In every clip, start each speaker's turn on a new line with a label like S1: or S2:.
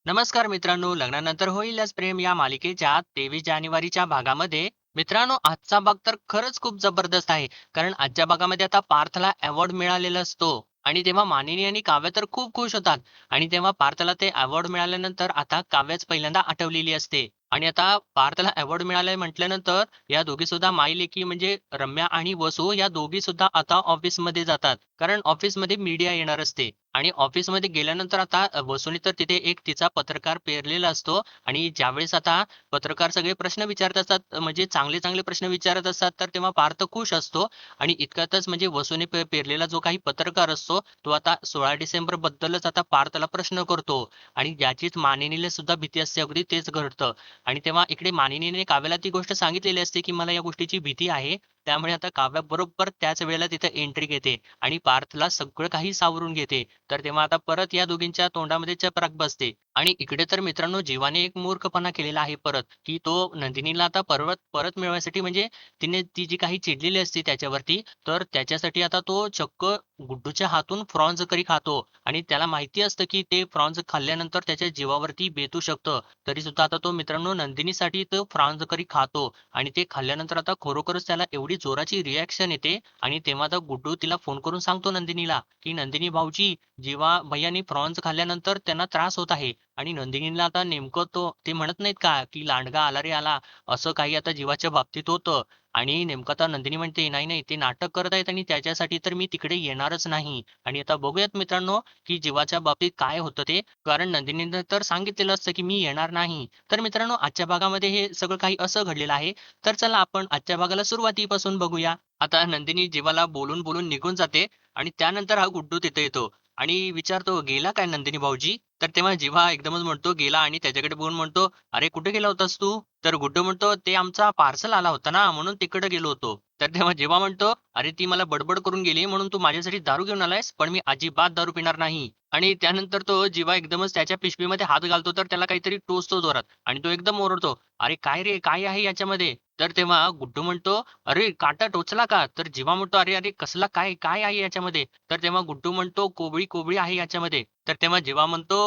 S1: नमस्कार मित्रांनो, लग्नानंतर होईलच प्रेम या मालिकेच्या 23 जानेवारीच्या भागामध्ये मित्रांनो, आजचा भाग तर खरंच खूप जबरदस्त आहे. कारण आजच्या भागामध्ये आता पार्थला अवॉर्ड मिळालेला असतो आणि तेव्हा मानिनी आणि काव्य तर खूप खुश होतात. आणि तेव्हा पार्थला ते अवॉर्ड मिळाल्यानंतर आता काव्यच पहिल्यांदा आठवलेली असते. आणि आता पार्थला अवॉर्ड मिळालंय म्हटल्यानंतर या दोघी सुद्धा माईलेकी म्हणजे रम्या आणि वसू या दोघी सुद्धा आता ऑफिसमध्ये जातात. कारण ऑफिसमध्ये मीडिया येणार असते. आणि ऑफिसमध्ये गेल्यानंतर आता वसुनी तर तिथे एक तिचा पत्रकार पेरलेला असतो. आणि ज्यावेळेस आता पत्रकार सगळे प्रश्न विचारत असतात, म्हणजे चांगले चांगले प्रश्न विचारत असतात, तर तेव्हा पार्थ खुश असतो. आणि इतक्यातच म्हणजे वसुनी पेरलेला जो काही पत्रकार असतो तो आता 16 डिसेंबर बद्दलच आता पार्थला प्रश्न करतो. आणि ज्याचीच मानिनीला सुद्धा भीती असते, अगदी तेच घडतं. आणि तेव्हा इकडे मानिनीने काव्याला ती गोष्ट सांगितलेली असते की मला या गोष्टीची भीती आहे. त्यामुळे आता काव्या बरोबर त्याच वेळेला तिथे एंट्री घेते आणि पार्थला सगळं काही सावरून घेते. तर तेव्हा आता परत या दोघींच्या तोंडामध्ये चपराक बसते. आणि इकडे तर मित्रांनो, जीवाने एक मूर्खपणा केलेला आहे परत, की तो नंदिनीला आता परत परत मिळवायसाठी म्हणजे तिने ती जी काही चिडलेली असते त्याच्यावरती, तर त्याच्यासाठी आता तो चक्क गुड्डूच्या हातून फ्रॉन्झ करी खातो. आणि त्याला माहिती असतं की ते फ्रॉन्झ खाल्ल्यानंतर त्याच्या जीवावरती बेतू शकतं. तरी सुद्धा आता तो मित्रांनो नंदिनीसाठी तो फ्रॉन्झ करी खातो. आणि ते खाल्ल्यानंतर आता खरोखरच त्याला एवढी जोराची रिएक्शन येते. आणि तेव्हा आता गुड्डू तिला फोन करून सांगतो नंदिनीला, की "नंदिनी भाऊजी, जेव्हा भैय्यानी प्रॉन्स खाल्ल्यानंतर त्यांना त्रास होत आहे." आणि नंदिनीला आता नेमकं ते म्हणत नाहीत का, की "लांडगा आला रे आला." असं काही आता जीवाच्या बाबतीत होतं. आणि नेमकं आता नंदिनी म्हणते, "नाही, नाही, ते नाटक करत आहेत आणि त्याच्यासाठी तर मी तिकडे येणारच नाही." आणि आता बघूयात मित्रांनो, की जीवाच्या बाबतीत काय होतं ते. कारण नंदिनीने तर सांगितलेलं असतं, की "मी येणार नाही." तर मित्रांनो, आजच्या भागामध्ये हे सगळं काही असं घडलेलं आहे. तर चला आपण आजच्या भागाला सुरुवातीपासून बघूया. आता नंदिनी जीवाला बोलून बोलून निघून जाते. आणि त्यानंतर हा गुड्डू तिथे येतो आणि विचारतो, "गेला काय नंदिनी भाऊजी?" तर तेव्हा जिव्हा एकदमच म्हणतो, "गेला." आणि त्याच्याकडे बघून म्हणतो, "अरे कुठे गेला होतास तू?" तर गुड्डू म्हणतो, "ते आमचा पार्सल आला होता ना, म्हणून तिकडे गेलो होतो." तर तेव्हा जिव्हा म्हणतो, "अरे ती मला बडबड करून गेली म्हणून तू माझ्यासाठी दारू घेऊन आलायस? पण मी अजिबात दारू पिणार नाही." आणि त्यानंतर तो जिव्हा एकदमच त्याच्या पिशवीमध्ये हात घालतो, तर त्याला काहीतरी टोचतो जोरात. आणि तो एकदम ओरडतो, "अरे काय रे, काय आहे याच्यामध्ये?" तर तेव्हा गुड्डू म्हणतो, "अरे काटा टोचला का?" तर जिवा म्हणतो, "अरे, अरे कसला काय? काय आहे याच्यामध्ये?" तर तेव्हा गुड्डू म्हणतो, "कोवळी, कोवळी आहे याच्यामध्ये." तर तेव्हा जिवा म्हणतो,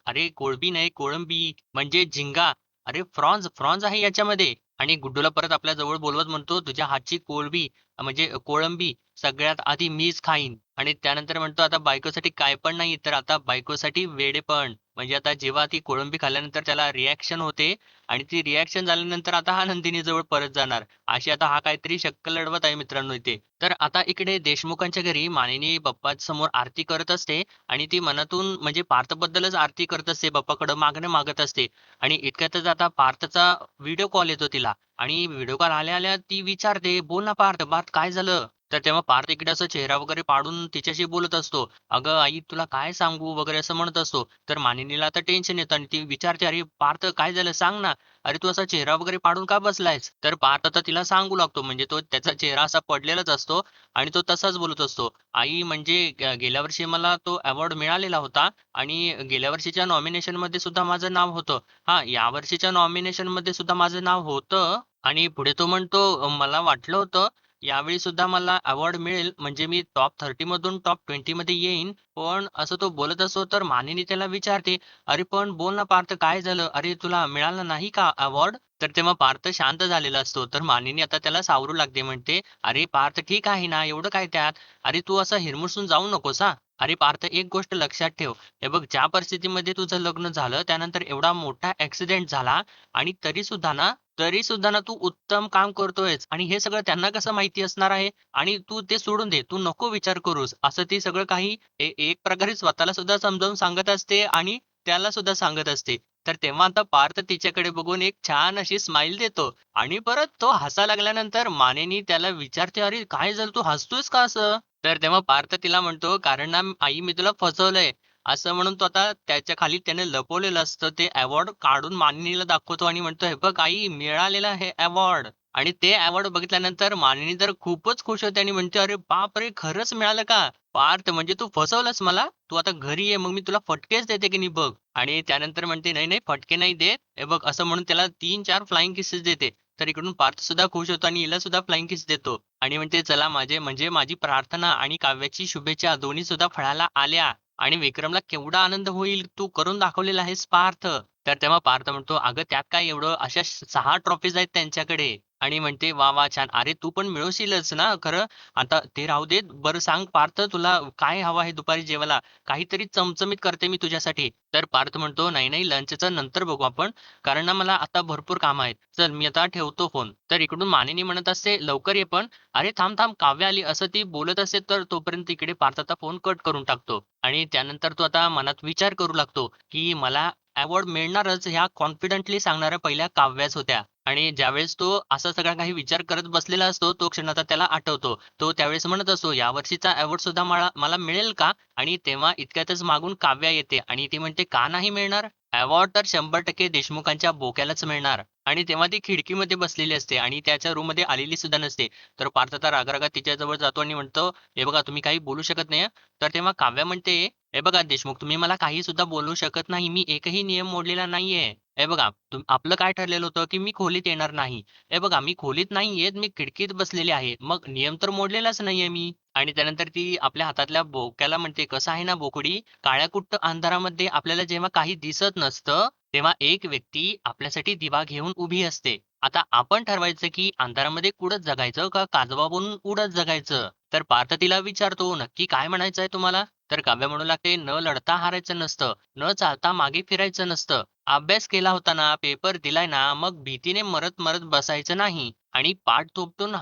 S1: "अरे कोळंबी नाही, कोळंबी म्हणजे झिंगा. अरे फ्रॉन्ज, फ्रॉन्ज आहे याच्यामध्ये." आणि गुड्डूला परत आपल्या जवळ बोलवत म्हणतो, "तुझ्या हातची कोळंबी म्हणजे कोळंबी सगळ्यात आधी मीच खाईन." आणि त्यानंतर म्हणतो, "आता बायकोसाठी काय पण नाही, तर आता बायकोसाठी वेडेपण." म्हणजे आता जेव्हा ती कोळंबी खाल्ल्यानंतर त्याला रिएक्शन होते. आणि ती रिएक्शन झाल्यानंतर आता हा नंदिनीजवळ परत जाणार. अशी आता हा काहीतरी शक्कल लढवत आहे मित्रांनो इथे. तर आता इकडे देशमुखांच्या घरी मानिनी बाप्पासमोर आरती करत असते. आणि ती मनातून म्हणजे पार्थबद्दलच आरती करत असते, बाप्पाकडं मागणं मागत असते. आणि इतक्यातच आता पार्थचा व्हिडिओ कॉल येतो तिला. आणि व्हिडिओ कॉल आल्या-आल्या ती विचारते, "बोल ना पार्थ, पार्थ काय झालं?" तर तेव्हा पार्थ इकडे असं चेहरा वगैरे पाडून तिच्याशी बोलत असतो. "अगं आई तुला काय सांगू?" वगैरे असं म्हणत असतो. तर मानिनीला आता टेन्शन येतं आणि ती विचारते, "अरे पार्थ काय झालं सांग ना. अरे तू असा चेहरा वगैरे पाडून का बसलायस?" तर पार्थ आता तिला सांगू लागतो. म्हणजे तो त्याचा चेहरा असा पडलेलाच असतो. आणि तो तसाच बोलत असतो. "आई म्हणजे गेल्या वर्षी मला तो अवॉर्ड मिळालेला होता आणि गेल्या वर्षीच्या नॉमिनेशनमध्ये सुद्धा माझं नाव होतं. हां, यावर्षीच्या नॉमिनेशनमध्ये सुद्धा माझं नाव होतं." आणि पुढे तो म्हणतो, "मला वाटलं होतं यावेळी सुद्धा मला अवॉर्ड मिळेल, म्हणजे मी टॉप 30 मधून टॉप 20 मध्ये येईन." पण असं तो बोलत असतो तर मानिनी त्याला विचारते, "अरे पण बोल ना पार्थ काय झालं? अरे तुला मिळाला नाही का अवॉर्ड?" तर तेव्हा पार्थ शांत झालेला असतो. तर मानिनी आता त्याला सावरू लागते, म्हणते, "अरे पार्थ ठीक आहे ना, एवढं काय त्यात? अरे तू असं हिरमुसून जाऊ नकोस हां. अरे पार्थ एक गोष्ट लक्षात ठेव. हे बघ ज्या परिस्थितीमध्ये तुझं लग्न झालं त्यानंतर एवढा मोठा ॲक्सिडेंट झाला आणि तरी सुद्धा ना तू उत्तम काम करतोयस आणि हे सगळं त्यांना कसं माहिती असणार आहे? आणि तू ते सोडून दे. तू नको विचार करूस." असं ती सगळं काही एक प्रकारे स्वतःला सुद्धा समजावून सांगत असते आणि त्याला सुद्धा सांगत असते. तर तेव्हा आता पार्थ तिच्याकडे बघून एक छान अशी स्माईल देतो. आणि परत तो हसायला लागल्यानंतर मानेनी त्याला विचारते, "अरे काय झालं तू हसतोयस का असं?" तर तेव्हा पार्थ तिला म्हणतो, "कारण ना आई मी तुला फसवलंय." असं म्हणून तो आता त्याच्या खाली त्याने लपवलेलं असतं ते अवॉर्ड काढून मानिनीला दाखवतो आणि म्हणतो, "हे बघ आई मिळालेलं आहे अवॉर्ड." आणि ते अवॉर्ड बघितल्यानंतर मानिनी तर खूपच खुश होते आणि म्हणते, "अरे बापरे! खरंच मिळालं का? पार्थ म्हणजे तू फसवलंस मला. तू आता घरी ये मग मी तुला फटकेच देते की नाही बघ." आणि त्यानंतर म्हणते, "नाही, नाही फटके नाही देत. हे बघ," असं म्हणून त्याला 3-4 फ्लाइंग किसेस देते. तर इकडून पार्थ सुद्धा खुश होतो आणि हिला सुद्धा फ्लाइंग किस देतो. आणि म्हणते, "चला माझी प्रार्थना आणि काव्याची शुभेच्छा दोन्ही सुद्धा फळाला आल्या." आणि विक्रमला केवढा आनंद होईल, तू करून दाखवलेला आहेस पार्थ. तर तेव्हा पार्थ म्हणतो, "अगं त्यात काय एवढं, अशा 6 ट्रॉफीज आहेत त्यांच्याकडे." आणि म्हणते, "वाह! वाह! छान. अरे तू पण मिळवशीलच ना खरं? आता ते राहू देत. बरं सांग पार्थ, तुला काय हवं आहे दुपारी जेवायला? काहीतरी चमचमीत करते मी तुझ्यासाठी." तर पार्थ म्हणतो, "नाही, नाही लंचचं नंतर बघू आपण. कारण ना मला आता भरपूर कामं आहेत. चल मी आता ठेवतो फोन." तर इकडून मानिनी म्हणत असते, "लवकर ये पण." "अरे थांब, थांब काव्या आली." असं ती बोलत असते तर तोपर्यंत इकडे पार्थचा फोन कट करून टाकतो. आणि त्यानंतर तो आता मनात विचार करू लागतो, की मला अवॉर्ड मिळणारच ह्या कॉन्फिडेंटली सांगणाऱ्या पहिल्या काव्याच होत्या. आणि ज्यावेळेस तो असा सगळा काही विचार करत बसलेला असतो, तो क्षण आता त्याला आठवतो. तो त्यावेळेस म्हणत असतो, "यावर्षीचा अवॉर्ड सुद्धा मला मला मिळेल का?" आणि तेव्हा इतक्यातच मागून काव्या येते आणि ती म्हणते, "का नाही मिळणार? अवॉर्ड तर 100% देशमुखांच्या बोक्यालाच मिळणार." आणि तेव्हा ती खिडकीमध्ये बसलेली असते आणि त्याच्या रूममध्ये आलेली सुद्धा नसते. तर पार्थ आता रागा-रागात तिच्याजवळ जातो आणि म्हणतो, "हे बघा तुम्ही काही बोलू शकत नाही तर तेव्हा काव्या म्हणते, "हे बघा देशमुख तुम्ही मला काही सुद्धा बोलू शकत नाही. मी एकही नियम मोडलेला नाहीये. हे बघा आपलं काय ठरलेलं होतं, की मी खोलीत येणार नाही. हे बघा मी खोलीत नाही येत, मी खिडकीत बसलेले आहे. मग नियम तर मोडलेलाच नाहीये मी." आणि त्यानंतर ती आपल्या हातातल्या बोक्याला म्हणते, "कसं आहे ना बोकडी, काळ्याकुट्ट अंधारामध्ये आपल्याला जेव्हा काही दिसत नसतं, तेव्हा एक व्यक्ती आपल्यासाठी दिवा घेऊन उभी असते. आता आपण ठरवायचं, की अंधारामध्ये कुठं जगायचं का काजवा बनून उडत जगायचं?" तर पार्थ तिला विचारतो, "नक्की काय म्हणायचंय तुम्हाला?" तर काव्य म्हणू लागते, "न लढता हारायचं नसतं, न चालता मागे फिरायचं नसतं. अभ्यास केला होता ना, पेपर दिलाय ना, मग भीतीने मरत-मरत बसायचं नाही आणि पाठ थोपटून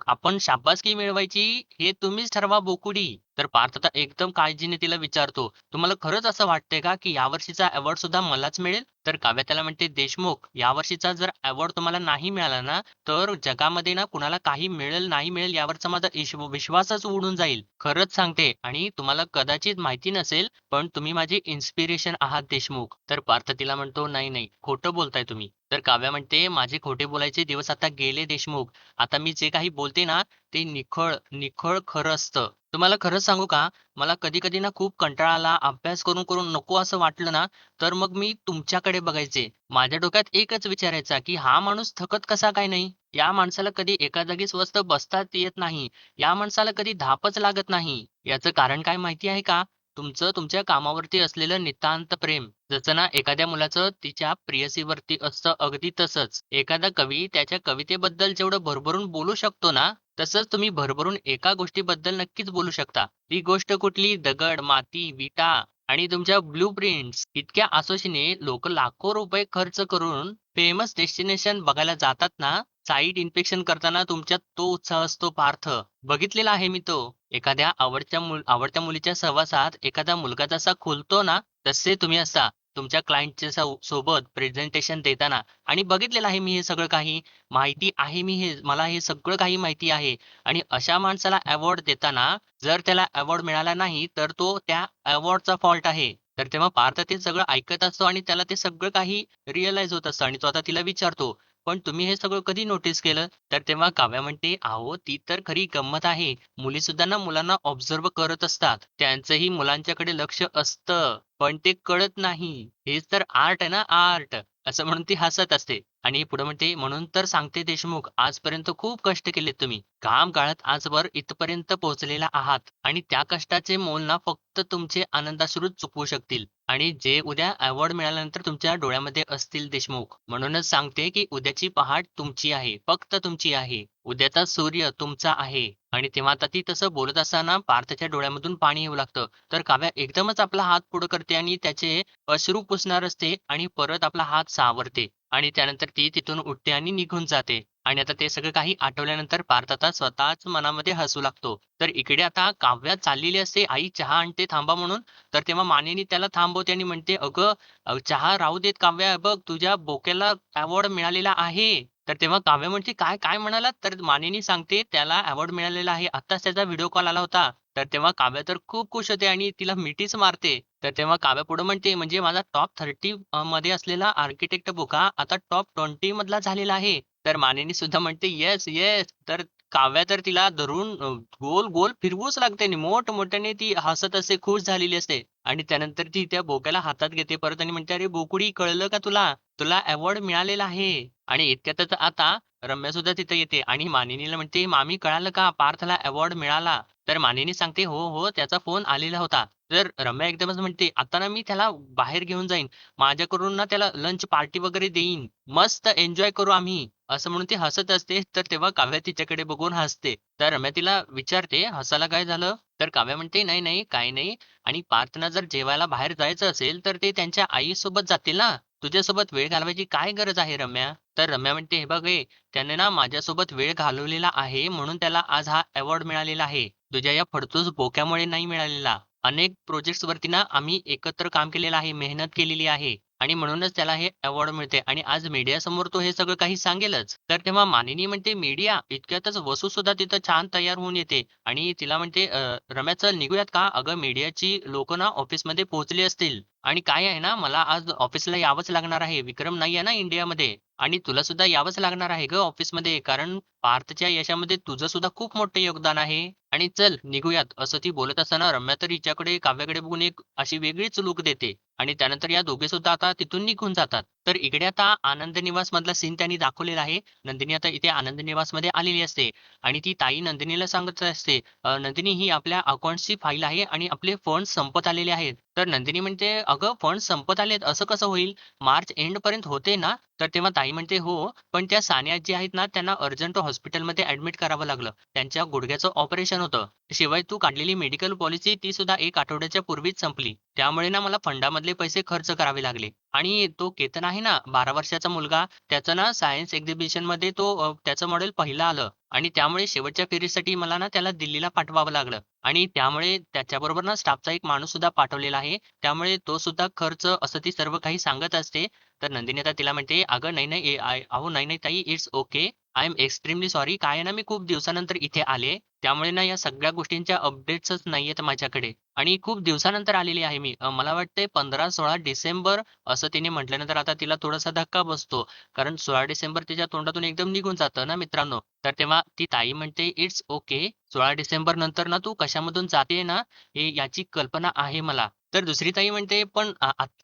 S1: आपण शाबासकी मिळवायची हे तुम्हीच ठरवा बोकुडी." तर पार्थ आता एकदम काळजीने तिला विचारतो, "तुम्हाला खरंच असं वाटतंय का, की यावर्षीचा अवॉर्ड सुद्धा मलाच मिळेल?" तर काव्य त्याला म्हणते, "देशमुख, यावर्षीचा जर अवॉर्ड तुम्हाला नाही मिळाला ना, तर जगामध्ये ना कुणाला काही मिळेल, नाही मिळेल यावरचा माझा विश्वासच उडून जाईल. खरंच सांगते आणि तुम्हाला कदाचित माहिती नसेल, पण तुम्ही माझे इन्स्पिरेशन आहात देशमुख." तर पार्थ तिला म्हणतो, "नाही, नाही, खोटं बोलताय तुम्ही." तर काव्या म्हणते, "माझे खोटे बोलायचे दिवस आता गेले देशमुख. आता मी जे काही बोलते ना, ते निखळ, निखळ खरं असतं. तुम्हाला खरंच सांगू का? मला कधी-कधी ना खूप कंटाळा आला, अभ्यास करून-करून नको असं वाटलं ना, तर मग मी तुमच्याकडे बघायचे. माझ्या डोक्यात एकच विचारायचा, की हा माणूस थकत कसा काय नाही? या माणसाला कधी एका जागी स्वस्थ बसताच येत नाही. या माणसाला कधी धापच लागत नाही. याचं कारण काय माहिती आहे का? तुमचं तुमच्या कामावरती असलेलं नितांत प्रेम. जसं ना एखाद्या मुलाचं तिच्या प्रेयसीवरती असतं अगदी तसंच. एखादा कवी त्याच्या कवितेबद्दल जेवढं भरभरून बोलू शकतो ना, तसंच तुम्ही भरभरून एका गोष्टीबद्दल नक्कीच बोलू शकता. ती गोष्ट कुठली? दगड, माती, विटा आणि तुमच्या ब्लू प्रिंट्स इतक्या आसोशीने लोक लाखो रुपये खर्च करून फेमस डेस्टिनेशन बघायला जातात ना, साईट इन्स्पेक्शन करताना तुमच्यात तो उत्साह असतो पार्थ. बघितलेला आहे मी तो. एखाद्या आवडत्या मुलीच्या सहवासात एखादा मुलगा जसा खुलतो ना, तसे तुम्ही असता तुमच्या क्लायंटच्या सोबत प्रेझेंटेशन देताना. आणि बघितलेलं आहे मी हे सगळं काही. माहिती आहे मी हे मला हे सगळं काही माहिती आहे. आणि अशा माणसाला अवॉर्ड देताना जर त्याला अवॉर्ड मिळाला नाही, तर तो त्या अवॉर्डचा फॉल्ट आहे. तर तेव्हा पार्थ ते सगळं ऐकत असतो आणि त्याला ते सगळं काही रिअलाईज होत असतं आणि तो आता तिला विचारतो, "पण तुम्ही हे सगळं कधी नोटीस केलं?" तर तेव्हा काव्या म्हणते, "अहो, ती तर खरी गंमत आहे. मुलीसुद्धा ना मुलांना ऑब्झर्व्ह करत असतात. त्यांचंही मुलांच्याकडे लक्ष असतं, पण ते कळत नाही. हेच तर आर्ट आहे ना आर्ट." असं म्हणून ती हसत असते. आणि पुढे म्हणते, "म्हणून तर सांगते देशमुख, आजपर्यंत खूप कष्ट केलेत तुम्ही. घाम गाळत आजवर इथपर्यंत पोहोचलेला आहात आणि त्या कष्टाचे मोल ना फक्त तुमचे आनंदाश्रूच चुकवू शकतील आणि जे उद्या अवॉर्ड मिळाल्यानंतर तुमच्या डोळ्यामध्ये असतील देशमुख. म्हणूनच सांगते, की उद्याची पहाट तुमची आहे, फक्त तुमची आहे. उद्याचा सूर्य तुमचा आहे." आणि तेव्हा आता ती तसं बोलत असताना पार्थच्या डोळ्यामधून पाणी येऊ लागतं. तर काव्या एकदमच आपला हात पुढे करते आणि त्याचे अश्रू पुसणार असते आणि परत आपला हात सावरते. आणि त्यानंतर ती तिथून उठते आणि निघून जाते. आणि आता ते सगळं काही आठवल्यानंतर पार्थ आता स्वतःच मनामध्ये हसू लागतो. तर इकडे आता काव्या चाललेली असते, "आई चहा आणते थांबा" म्हणून. तर तेव्हा मानिनी त्याला थांबवते आणि म्हणते, "अगं चहा राहू देत काव्या, बघ तुझ्या बोक्याला अवॉर्ड मिळालेला आहे." तर तेव्हा काव्या म्हणते, "काय, काय म्हणालात?" तर मानिनी सांगते, "त्याला अवॉर्ड मिळालेला आहे. आत्ताच त्याचा व्हिडिओ कॉल आला होता." तर तेव्हा काव्या तर खूप खुश होते आणि तिला मिठीच मारते. तर तेव्हा काव्या पुढे म्हणते, "म्हणजे माझा टॉप 30 मध्ये असलेला आर्किटेक्ट बुक हा आता टॉप 20 मधला झालेला आहे." तर मानिनी सुद्धा म्हणते, "येस, येस." तर काव्या तर तिला धरून गोल-गोल फिरवूच लागते आणि मोठमोठ्याने ती हसत असते, खुश झालेली असते. आणि त्यानंतर ती त्या बोक्याला हातात घेते परत आणि म्हणते, "अरे बोकुडी कळलं का तुला? तुला अवॉर्ड मिळालेला आहे." आणि इतक्यातच आता रम्या सुद्धा तिथे येते आणि मानिनीला म्हणते, "मामी कळालं का? पार्थला अवॉर्ड मिळाला." तर मानिनी सांगते, "हो, हो. त्याचा फोन आलेला होता." तर रम्या एकदमच म्हणते, "आता ना मी त्याला बाहेर घेऊन जाईन. माझ्याकडून ना त्याला लंच पार्टी वगैरे देईन. मस्त एन्जॉय करू आम्ही." असं म्हणून ती हसत असते. तर तेव्हा काव्या तिच्याकडे बघून हसते. तर रम्या तिला विचारते, "हसायला काय झालं?" तर काव्या म्हणते, "नाही, नाही, काही नाही. आणि पार्थना जर जेवायला बाहेर जायचं असेल, तर ते त्यांच्या आईसोबत जातील ना. तुझ्यासोबत वेळ घालवायची काय गरज आहे रम्या?" तर रम्या म्हणते, "हे बघ त्याने ना माझ्यासोबत वेळ घालवलेला आहे, म्हणून त्याला आज हा अवॉर्ड मिळालेला आहे. तुझ्या या फडतूस बोक्यामुळे नाही मिळालेला. अनेक प्रोजेक्ट्सवरती ना आम्ही एकत्र काम केलेलं आहे, मेहनत केलेली आहे आणि म्हणूनच त्याला हे अवॉर्ड मिळते आणि आज मीडियासमोर तो हे सगळं काही सांगेलच." तर तेव्हा मानिनी म्हणते, "मीडिया?" इतक्यातच वसू सुद्धा तिथं छान तयार होऊन येते आणि तिला म्हणते, "रम्या चल निघूयात का? अगं मीडियाची लोकं ना ऑफिसमध्ये पोहोचली असतील आणि काय आहे ना मला आज ऑफिसला यावंच लागणार आहे. विक्रम नाहीये ना इंडियामध्ये आणि तुला सुद्धा यावंच लागणार आहे गं ऑफिसमध्ये कारण पार्थच्या यशामध्ये तुझं सुद्धा खूप मोठं योगदान आहे आणि चल निघूयात." असं ती बोलत असताना रम्या तर हिच्याकडे काव्याकडे बघून एक अशी वेगळीच लूक देते आणि त्यानंतर या दोघे सुद्धा आता तिथून निघून जातात. तर इकडे आता आनंद निवास मधला सीन त्यांनी दाखवलेला आहे. नंदिनी आता इथे आनंद निवासमध्ये आलेली असते आणि ती ताई नंदिनीला सांगत असते, "नंदिनी ही आपल्या अकाउंट्सची फाईल आहे आणि आपले फंड्स संपत आलेले आहेत." तर नंदिनी म्हणते, "अगं फंड्स संपत आलेत असं कसं होईल? मार्च एंडपर्यंत होते ना?" तर तेव्हा ताई म्हणते, "हो, पण त्या सानिया आजी आहेत ना त्यांना अर्जंट हॉस्पिटलमध्ये ॲडमिट करावं लागलं. त्यांच्या गुडघ्याचं ऑपरेशन होतं. शिवाय तू काढलेली मेडिकल पॉलिसी ती सुद्धा 1 आठवड्याच्या पूर्वीच संपली. त्यामुळे ना मला फंडामधले पैसे खर्च करावे लागले." आणि तो केतन आहे ना 12 वर्षाचा मुलगा, त्याचं ना सायन्स एक्झिबिशनमध्ये त्याचं मॉडेल पहिलं आलं आणि त्यामुळे शेवटच्या फेरीसाठी मला ना त्याला दिल्लीला पाठवावं लागलं आणि त्यामुळे त्याच्याबरोबर ना स्टाफचा एक माणूस सुद्धा पाठवलेला आहे. त्यामुळे तो सुद्धा खर्च असं ती सर्व काही सांगत असते. तर नंदिनी आता तिला म्हणते, "अगं नाही, नाही, अहो नाही, नाही ताई, it's okay. I am extremely sorry. काय आहे ना, मी खूप दिवसानंतर इथे आले. त्यामुळे ना या सगळ्या गोष्टींच्या अपडेट्सच नाहीयेत माझ्याकडे आणि खूप दिवसानंतर आलेली आहे मी. मला वाटतंय 15-16 डिसेंबर." असं तिने म्हटल्यानंतर आता तिला थोडासा धक्का बसतो. कारण 16 डिसेंबर तिच्या तोंडातून एकदम निघून जातं ना मित्रांनो. तर तेव्हा ती ताई म्हणते, "इट्स ओके. 16 डिसेंबर नंतर ना तू कशामधून जातेय ना, याची कल्पना आहे मला." तर दुसरी ताई म्हणते, "पण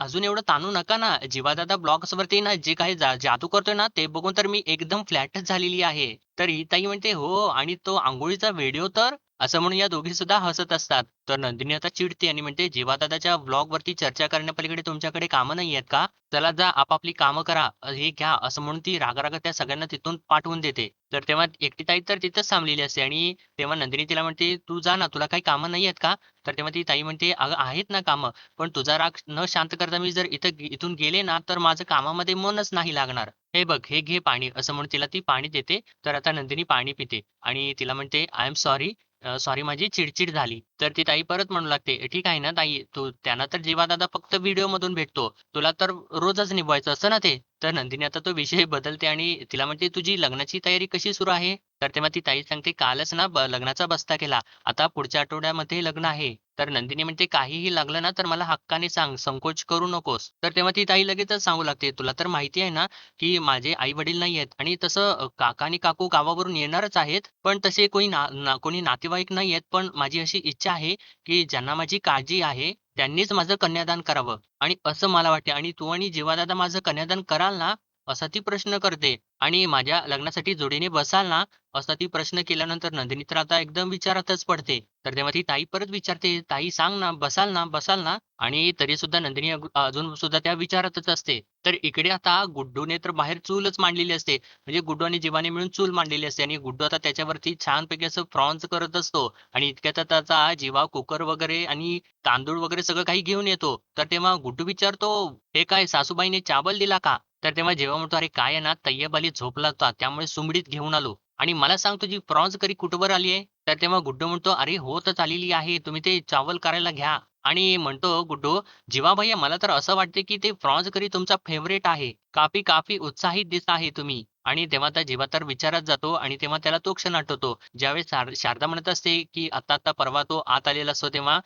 S1: अजून एवढं ताणू नका ना. जीवादादा ब्लॉग्सवरती ना जे काही जादू करतोय ना, ते बघून तर मी एकदम फ्लॅटच झालेली आहे." तर ही ताई म्हणते, "हो आणि तो अंघोळीचा व्हिडिओ तर?" असं म्हणून या दोघी सुद्धा हसत असतात. तर नंदिनी आता चिडते आणि म्हणते, "जीवादादाच्या व्लॉगवरती चर्चा करण्यापलीकडे तुमच्याकडे कामं नाही आहेत का? चला जा आपापली कामं करा. हे घ्या." असं म्हणून ती रागारागात त्या सगळ्यांना तिथून पाठवून देते. तर तेव्हा एकटी ताई तर तिथंच थांबलेली असते आणि तेव्हा नंदिनी तिला म्हणते, "तू जा ना, तुला काही कामं नाही आहेत का?" तर तेव्हा ती ताई म्हणते, "अगं आहेत ना कामं, पण तुझा राग न शांत करता मी जर इथून गेले ना, तर माझं कामामध्ये मनच नाही लागणार. हे बघ, हे घे पाणी." असं म्हणून तिला ती पाणी देते. तर आता नंदिनी पाणी पिते आणि तिला म्हणते, "आय एम सॉरी. सॉरी माझी चिड झाली." तर ती ताई परत म्हणू लागते, "ठीक आहे ना ताई, त्यांना तर जीवादादा फक्त व्हिडिओमधून भेटतो. तुला तर रोजच निभवायचं असतं ना ते." तर नंदिनी आता तो विषय बदलते आणि तिला म्हणते, "तुझी लग्नाची तयारी कशी सुरू आहे?" तर तेव्हा ती ताई सांगते, "कालच ना लग्नाचा बस्ता केला. आता पुढच्या आठवड्यामध्ये लग्न आहे." तर नंदिनी म्हणते, "काहीही लागलं ना तर मला हक्काने सांग, संकोच करू नकोस." तर तेव्हा ती ताई लगेचच सांगू लागते, "तुला तर माहिती आहे ना, की माझे आई-वडील नाहीयेत आणि तसं काका आणि काकू गावावरून येणारच आहेत. पण तसे कोणी नातेवाईक नाहीयेत. पण माझी अशी इच्छा आहे, की ज्यांना माझी काळजी आहे, त्यांनीच माझं कन्यादान करावं आणि असं मला वाटते आणि तू आणि जीवादादा माझं कन्यादान कराल ना?" असा ती प्रश्न करते आणि "माझ्या लग्नासाठी जोडीने बसाल ना?" असा ती प्रश्न केल्यानंतर नंदिनी तर आता एकदम विचारातच पडते. तर तेव्हा ती ताई परत विचारते, "ताई सांग ना, बसाल ना, बसाल ना?" आणि तरीसुद्धा नंदिनी अजून सुद्धा त्या विचारातच असते. तर इकडे आता गुड्डूने तर बाहेर चूलच मांडलेली असते. म्हणजे गुड्डू आणि जीवाने मिळून चूल मांडलेली असते आणि गुड्डू आता त्याच्यावरती छानपैकी असं फ्रॉन्स करत असतो आणि इतक्यात त्याचा जीवा कुकर वगैरे आणि तांदूळ वगैरे सगळं काही घेऊन येतो. तर तेव्हा गुड्डू विचारतो, "हे काय सासूबाईने चावल दिला का?" तर तेव्हा जेव्हा म्हणतो, "अरे काय आहे ना, तय्यब अली झोपला होता, त्यामुळे सुमडीत घेऊन आलो आणि मला सांग तुझी प्रॉन्स करी कुठवर आली आहे?" तर तेव्हा गुड्डू म्हणतो, "अरे होतच आलेली आहे. तुम्ही ते चावल करायला घ्या." आणि म्हणतो गुड्डू, "जीवा भैय्या मला तर असं वाटते, की ते प्रॉन्स करी तुमचा फेव्हरेट आहे. काफी काफी उत्साहित दिसत आहे तुम्ही." आणि तेव्हा त्या जीवा तर विचारात जातो आणि तेव्हा त्याला तो क्षण आठवतो. ज्यावेळेस शारदा म्हणत असते, की आता परवा तो आत आलेला असतो तेव्हा,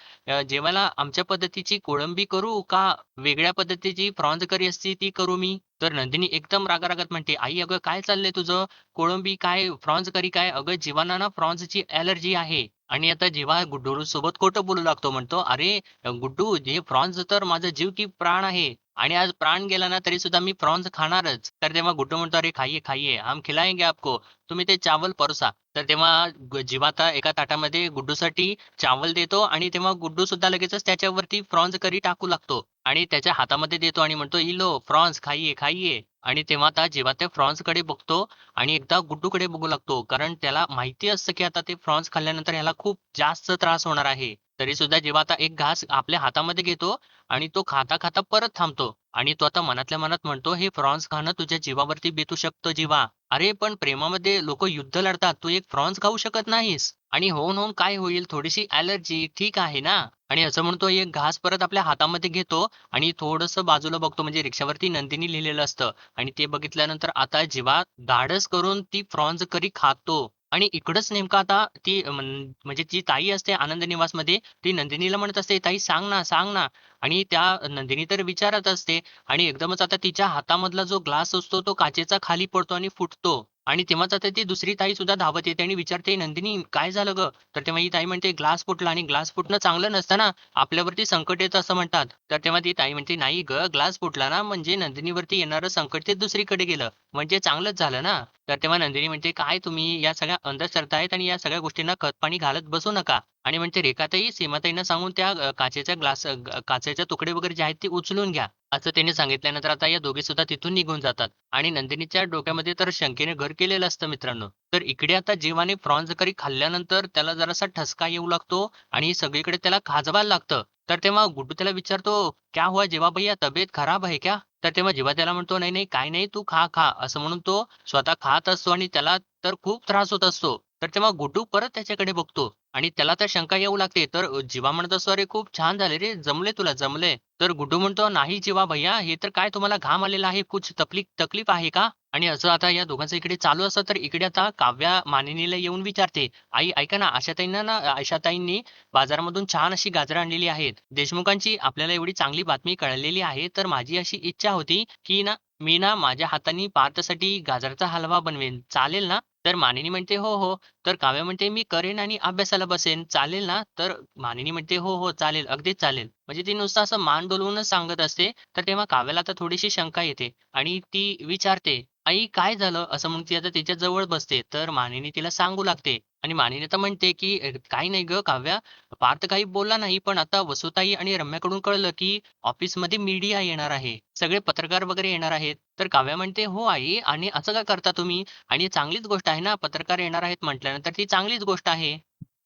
S1: "जेवायला आमच्या पद्धतीची कोळंबी करू का वेगळ्या पद्धतीची प्रॉन्स करी असती ती करू मी?" तर नंदिनी एकदम रागारागात म्हणते, "आई अगं काय चाललंय तुझं? कोळंबी काय, प्रॉन्स करी काय? अगं जीवांना ना प्रॉन्सची ॲलर्जी आहे." आणि आता जेव्हा गुड्डू सोबत खोटं बोलू लागतो म्हणतो, "अरे गुड्डू हे प्रॉन्स तर माझा जीव की प्राण आहे. आणि आज प्राण गेला ना तरी सुद्धा मी प्रॉन्स खाणारच. तर तेव्हा गुड्डू म्हणतो, "अरे खाइये, खाइये, हम खिलाएंगे आपको. तुम्ही ते चावल परोसा." तर तेव्हा जिवाता एका ताटामध्ये गुड्डूसाठी चावल देतो आणि तेव्हा गुड्डू सुद्धा लगेचच त्याच्यावरती प्रॉन्स करी टाकू लागतो आणि त्याच्या हातामध्ये देतो आणि म्हणतो, "ये लो प्रॉन्स खाइये, खाइये." आणि तेव्हा आता जेव्हा त्या प्रॉन्सकडे बघतो आणि एकदा गुड्डूकडे बघू लागतो. कारण त्याला माहिती असतं, की आता ते प्रॉन्स खाल्ल्यानंतर ह्याला खूप जास्त त्रास होणार आहे. तरीसुद्धा जेव्हा आता एक घास आपल्या हातामध्ये घेतो आणि तो खाता-खाता परत थांबतो आणि तो आता मनातल्या मनात म्हणतो, "हे प्रॉन्स खाणं तुझ्या जीवावरती बेतू शकतं जीवा." अरे, पण प्रेमामध्ये लोकं युद्ध लढतात. तू एक प्रॉन्स खाऊ शकत नाहीस. आणि होऊन काय होईल? थोडीशी ॲलर्जी ठीक आहे ना? आणि असं म्हणतो एक घास परत आपल्या हातामध्ये घेतो आणि थोडंसं बाजूला बघतो म्हणजे रिक्षावरती नंदिनी लिहिलेलं असतं आणि ते बघितल्यानंतर आता जेव्हा धाडस करून ती प्रॉन्स करी खातो आणि इकडंच नेमकं आता ती म्हणजे जी ताई असते आनंद निवासमध्ये, ती नंदिनीला म्हणत असते, "ताई सांग ना, सांग ना." आणि त्या नंदिनी तर विचारत असते आणि एकदमच आता तिच्या हातामधला जो ग्लास असतो तो काचेचा खाली पडतो आणि फुटतो. आणि तेव्हाच आता ती दुसरी ताई सुद्धा धावत येते आणि विचारते, "नंदिनी काय झालं गं?" तर तेव्हा ही ताई म्हणते, "ग्लास फुटला आणि ग्लास फुटणं चांगलं नसतं ना. आपल्यावरती संकट येतं असं म्हणतात." तर तेव्हा ती ताई म्हणते, "नाही गं, ग्लास फुटला ना म्हणजे नंदिनीवरती येणारं संकट ते दुसरीकडे गेलं. म्हणजे चांगलंच झालं ना." तर तेव्हा नंदिनी म्हणते, "काय तुम्ही या सगळ्या अंधश्रद्धा आणि या सगळ्या गोष्टींना खतपाणी घालत बसू नका." आणि म्हणते, "रेखाताई, सीमाताईंना सांगून त्या काचेच्या काचेचे तुकडे वगैरे जे आहेत ते उचलून घ्या." असं त्याने सांगितल्यानंतर आता या दोघीसुद्धा तिथून निघून जातात. आणि नंदिनीच्या डोक्यामध्ये तर शंकेने घर केलेलं असतं मित्रांनो. तर इकडे आता जीवाने प्रॉन्स करी खाल्ल्यानंतर त्याला जरासा ठसका येऊ लागतो आणि सगळीकडे त्याला खाजवायला लागतं. तर तेव्हा गुड्डू त्याला विचारतो, "क्या हुआ जीवा भैया तबीयत खराब है क्या?" तर तेव्हा जीवा त्याला म्हणतो, "नाही, नाही, काही नाही, तू खा, खा." असं म्हणून तो स्वतः खात असतो आणि त्याला तर खूप त्रास होत असतो. तर तेव्हा गुड्डू परत त्याच्याकडे बघतो आणि त्याला तर शंका येऊ लागते. तर जीवा म्हणत असतो, "अरे खूप छान झाले रे, जमले तुला, जमले." तर गुड्डू म्हणतो, "नाही जीवा भैय्या, हे तर काय तुम्हाला घाम आलेला आहे, कुछ तकलीफ आहे का?" आणि असं आता या दोघांचं इकडे चालू असतं, तर इकडे आता काव्या मानिनीला येऊन विचारते, "आई ऐका ना, आशाताईंना ना आशाताईंनी बाजारामधून छान अशी गाजरं आणलेली आहेत. देशमुखांची आपल्याला एवढी चांगली बातमी कळलेली आहे, तर माझी अशी इच्छा होती, की ना मी ना माझ्या हाताने पार्थसाठी गाजराचा हलवा बनवेन. चालेल ना?" तर मानिनी म्हणते, "हो, हो." तर काव्या म्हणते, "मी करेन आणि अभ्यासाला बसेन. चालेल ना?" तर मानिनी म्हणते, "हो, हो. चालेल. अगदीच चालेल." म्हणजे ती नुसतं असं मान डोलवूनच सांगत असते. तर तेव्हा काव्याला आता थोडीशी शंका येते आणि ती विचारते, "आई काय झालं?" असं म्हणून ती आता तिच्या जवळ बसते. तर मानिनी तिला सांगू लागते आणि मानिनी तर म्हणते, की "काही नाही गं काव्या, पार्थ काही बोलला नाही. पण आता वसुताई आणि रम्याकडून कळलं, की ऑफिसमध्ये मीडिया येणार आहे. सगळे पत्रकार वगैरे येणार आहेत." तर काव्या म्हणते, "हो आई आणि असं का करता तुम्ही? आणि चांगलीच गोष्ट आहे ना, पत्रकार येणार आहेत म्हटल्यानंतर ती चांगलीच गोष्ट आहे."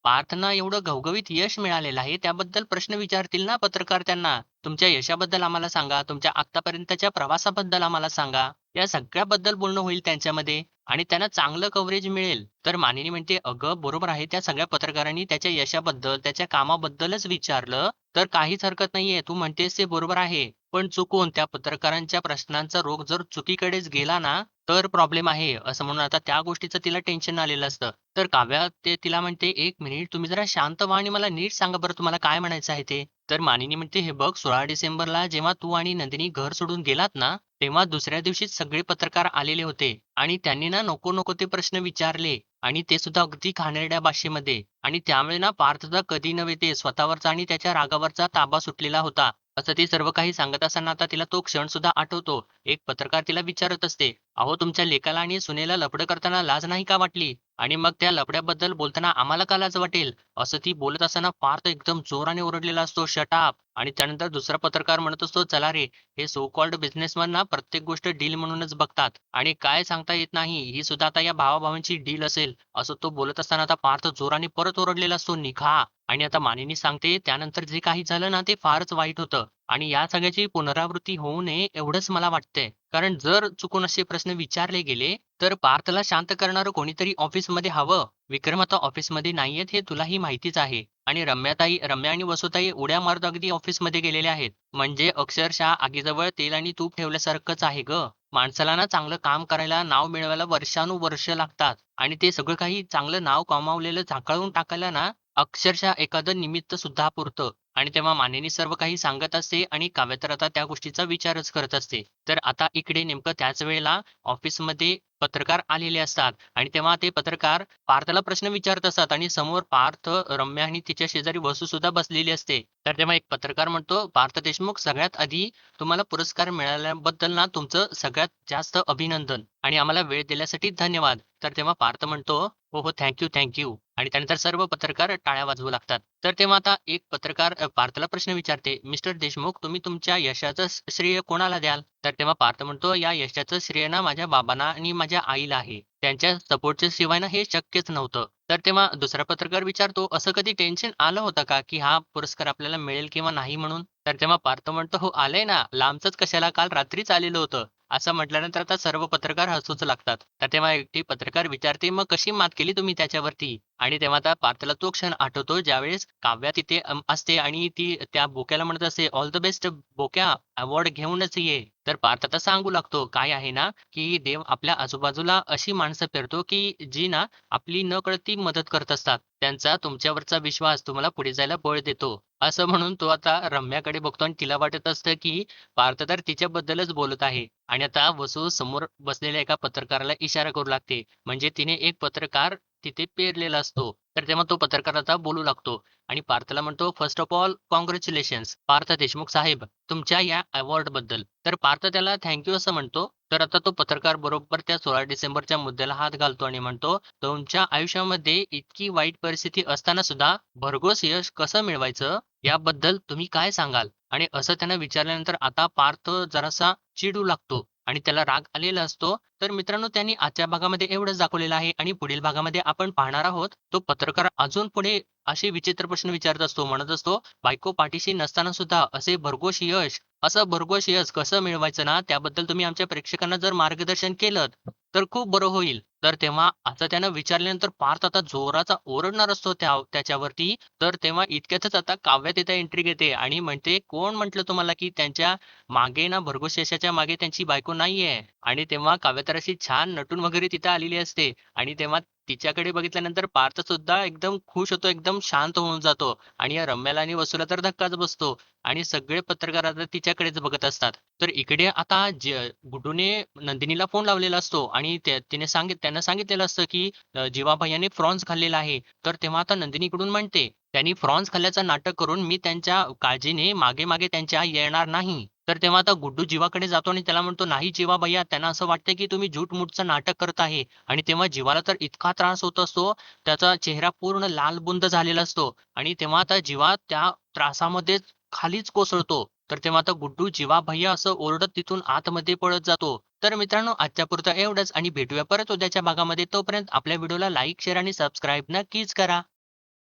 S1: पार्थना एवढं घवघवीत यश मिळालेलं आहे, त्याबद्दल प्रश्न विचारतील ना पत्रकार त्यांना. तुमच्या यशाबद्दल आम्हाला सांगा, तुमच्या आत्तापर्यंतच्या प्रवासाबद्दल आम्हाला सांगा. या सगळ्याबद्दल बोलणं होईल त्यांच्यामध्ये आणि त्यांना चांगलं कव्हरेज मिळेल. तर मानिनी म्हणते, "अगं बरोबर आहे, त्या सगळ्या पत्रकारांनी त्याच्या यशाबद्दल, त्याच्या कामाबद्दलच विचारलं, तर काहीच हरकत नाहीये. तू म्हणतेस ते बरोबर आहे. पण चुकून त्या पत्रकारांच्या प्रश्नांचा रोख जर चुकीकडेच गेला ना, तर प्रॉब्लेम आहे." असं म्हणून आता त्या गोष्टीचं तिला टेन्शन आलेलं असतं. तर काव्या ते तिला म्हणते, "एक मिनिट तुम्ही जरा शांत व्हा आणि मला नीट सांगा बरं तुम्हाला काय म्हणायचं आहे ते?" तर मानिनी म्हणते, "हे बघ 16 डिसेंबरला जेव्हा तू आणि नंदिनी घर सोडून गेलात ना, तेव्हा दुसऱ्या दिवशीच सगळे पत्रकार आलेले होते आणि त्यांनी ना नको-नको ते प्रश्न विचारले आणि ते सुद्धा अगदी घाणेरड्या भाषेमध्ये आणि त्यामुळे ना पार्थचा कधी नव्हे ते स्वतःवरचा आणि त्याच्या रागावरचा ताबा सुटलेला होता." असं ती सर्व काही सांगत असताना आता तिला तो क्षण सुद्धा आठवतो. एक पत्रकार तिला विचारत असते, "अहो तुमच्या लेकाला आणि सुनेला लफडं करताना लाज नाही का वाटली? आणि मग त्या लफड्याबद्दल बोलताना आम्हाला का लाज वाटेल?" असं ती बोलत असताना पार्थ एकदम जोराने ओरडलेला असतो, "शट अप!" आणि त्यानंतर दुसरा पत्रकार म्हणत असतो, "चला रे, हे सो कॉल्ड बिझनेसमन ना प्रत्येक गोष्ट डील म्हणूनच बघतात आणि काय सांगता येत नाही, ही सुद्धा आता या भावा डील असेल." असं तो बोलत असताना आता पार्थ जोराने परत ओरडलेला असतो, "निघा!" आणि आता मानिनी सांगते, "त्यानंतर जे काही झालं ना, ते फारच वाईट होतं आणि या सगळ्याची पुनरावृत्ती होऊ नये एवढंच मला वाटतंय. कारण जर चुकून असे प्रश्न विचारले गेले, तर पार्थला शांत करणारं कोणीतरी ऑफिसमध्ये हवं. विक्रम आता ऑफिसमध्ये नाहीयेत हे तुलाही माहितीच आहे. आणि रम्या आणि वसुताई उड्या मारत अगदी ऑफिसमध्ये गेलेल्या आहेत. म्हणजे अक्षरशः आगीजवळ तेल आणि तूप ठेवल्यासारखंच आहे गं. माणसाला ना चांगलं काम करायला, नाव मिळवायला वर्षानुवर्ष लागतात आणि ते सगळं काही चांगलं नाव कमावलेलं झाकळून टाकायला ना अक्षरशः एखादं निमित्त सुद्धा पुरतं. आणि तेव्हा मानिनी सर्व काही सांगत असते आणि काव्य तर आता त्या गोष्टीचा विचारच करत असते. तर आता इकडे नेमकं त्याच वेळेला ऑफिसमध्ये पत्रकार आलेले असतात आणि तेव्हा ते पत्रकार पार्थला प्रश्न विचारत असतात आणि समोर पार्थ, रम्या आणि तिच्या शेजारी वसू सुद्धा बसलेली असते. तर तेव्हा एक पत्रकार म्हणतो, "पार्थ देशमुख, सगळ्यात आधी तुम्हाला पुरस्कार मिळाल्याबद्दल ना तुमचं सगळ्यात जास्त अभिनंदन आणि आम्हाला वेळ दिल्यासाठी धन्यवाद." तर तेव्हा पार्थ म्हणतो, "हो, हो. थँक यू, आणि त्यानंतर सर्व पत्रकार टाळ्या वाजवू लागतात. तर तेव्हा आता एक पत्रकार पार्थला प्रश्न विचारते, "मिस्टर देशमुख, तुम्ही तुमच्या यशाचं श्रेय कोणाला द्याल?" तर तेव्हा पार्थ म्हणतो, "या यशाचं श्रेय ना माझ्या बाबांना आणि माझ्या आईला आहे. त्यांच्या सपोर्टच्या शिवाय ना हे शक्यच नव्हतं." तर तेव्हा दुसरा पत्रकार विचारतो, "असं कधी टेन्शन आलं होतं का, की हा पुरस्कार आपल्याला मिळेल किंवा नाही म्हणून?" तर तेव्हा पार्थ म्हणतो, "हो, आलंय ना. लांबचंच कशाला, काल रात्रीच आलेलं होतं." असं म्हटल्यानंतर आता सर्व पत्रकार हसूच लागतात. तर तेव्हा एकटी पत्रकार विचारते, "मग कशी मात केली तुम्ही त्याच्यावरती?" आणि तेव्हा आता पार्थला तो क्षण आठवतो ज्यावेळेस काव्या तिथे असते आणि ती त्या बोक्याला म्हणत असते, "all the best Bokya, award घेऊनच ये." तर पार्थ आता सांगू लागतो, काय आहे ना, की देव आपल्या आजूबाजूला अशी माणसं पेरतो, की जी ना आपली नकळत मदत करत असतात. त्यांचा तुमच्यावरचा विश्वास तुम्हाला पुढे जायला बळ देतो. असं म्हणून तो आता रम्याकडे बघतो आणि तिला वाटत असतं, की पार्थ तर तिच्याबद्दलच बोलत आहे. आणि आता वसू समोर बसलेल्या एका पत्रकाराला इशारा करू लागते. म्हणजे तिने एक पत्रकार तिथे पेरलेला असतो. तर तेव्हा तो पत्रकार आता बोलू लागतो आणि पार्थला म्हणतो, "first of all congratulations Parth Deshmukh साहेब, तुमच्या या अवॉर्डबद्दल." तर पार्थ त्याला थँक असं म्हणतो. तर आता तो पत्रकार बरोबर त्या 16 डिसेंबरच्या मुद्द्याला हात घालतो आणि म्हणतो, "तुमच्या आयुष्यामध्ये इतकी वाईट परिस्थिती असताना सुद्धा भरघोस यश कसं मिळवायचं याबद्दल तुम्ही काय सांगाल?" आणि असं त्यानं विचारल्यानंतर आता पार्थ जरासा चिडू लागतो आणि त्याला राग आलेला असतो. तर मित्रांनो, त्यांनी आजच्या भागामध्ये एवढंच दाखवलेलं आहे आणि पुढील भागामध्ये आपण पाहणार आहोत, तो पत्रकार अजून पुढे असे विचित्र प्रश्न विचारत असतो. म्हणत असतो, "बायको पाठीशी नसताना सुद्धा असं भरघोस यश कसं मिळवायचं ना, त्याबद्दल तुम्ही आमच्या प्रेक्षकांना जर मार्गदर्शन केलंत, तर खूप बरं होईल." तर तेव्हा आता त्यानं विचारल्यानंतर पार्थ आता जोराचा ओरडणार असतो त्याच्यावरती. तर तेव्हा इतक्यातच आता काव्या तिथे एंट्री घेते आणि म्हणते, "कोण म्हटलं तुम्हाला, की त्यांच्या मागे ना भरघोस यशाच्या मागे त्यांची बायको नाहीये?" आणि तेव्हा काव्या तर अशी छान नटून वगैरे तिथे आलेली असते आणि तेव्हा तिच्याकडे बघितल्यानंतर पार्थ सुद्धा एकदम खुश होतो, एकदम शांत होऊन जातो आणि या रम्याला आणि वसूला तर धक्काच बसतो आणि सगळे पत्रकार आता तिच्याकडेच बघत असतात. तर इकडे आता गुड्डूने नंदिनीला फोन लावलेला असतो आणि त्यानं सांगितलेलं असतं, की "जीवा भैय्याने प्रॉन्स खाल्लेला आहे." तर तेव्हा आता नंदिनी इकडून म्हणते, "त्यांनी प्रॉन्स खाल्ल्याचं नाटक करून मी त्यांच्या काळजीने मागे-मागे त्यांच्या येणार नाही." तर तेव्हा आता गुड्डू जीवाकडे जातो आणि त्याला म्हणतो, "नाही जीवा भैय्या, त्यांना असं वाटतंय की तुम्ही झूठ-मूठचं नाटक करत आहे." आणि तेव्हा जीवाला तर इतका त्रास होत असतो, त्याचा चेहरा पूर्ण लालबुंद झालेला असतो आणि तेव्हा आता जीवा त्या त्रासामध्येच खालीच कोसळतो. तर तेव्हा आता गुड्डू "जीवा भैय्या" असं ओरडत तिथून आतमध्ये पळत जातो. तर मित्रांनो, आजच्यापुरतं एवढंच आणि भेटूया परत उद्याच्या भागामध्ये. तोपर्यंत आपल्या व्हिडिओला लाईक, शेअर आणि सबस्क्राईब नक्कीच करा.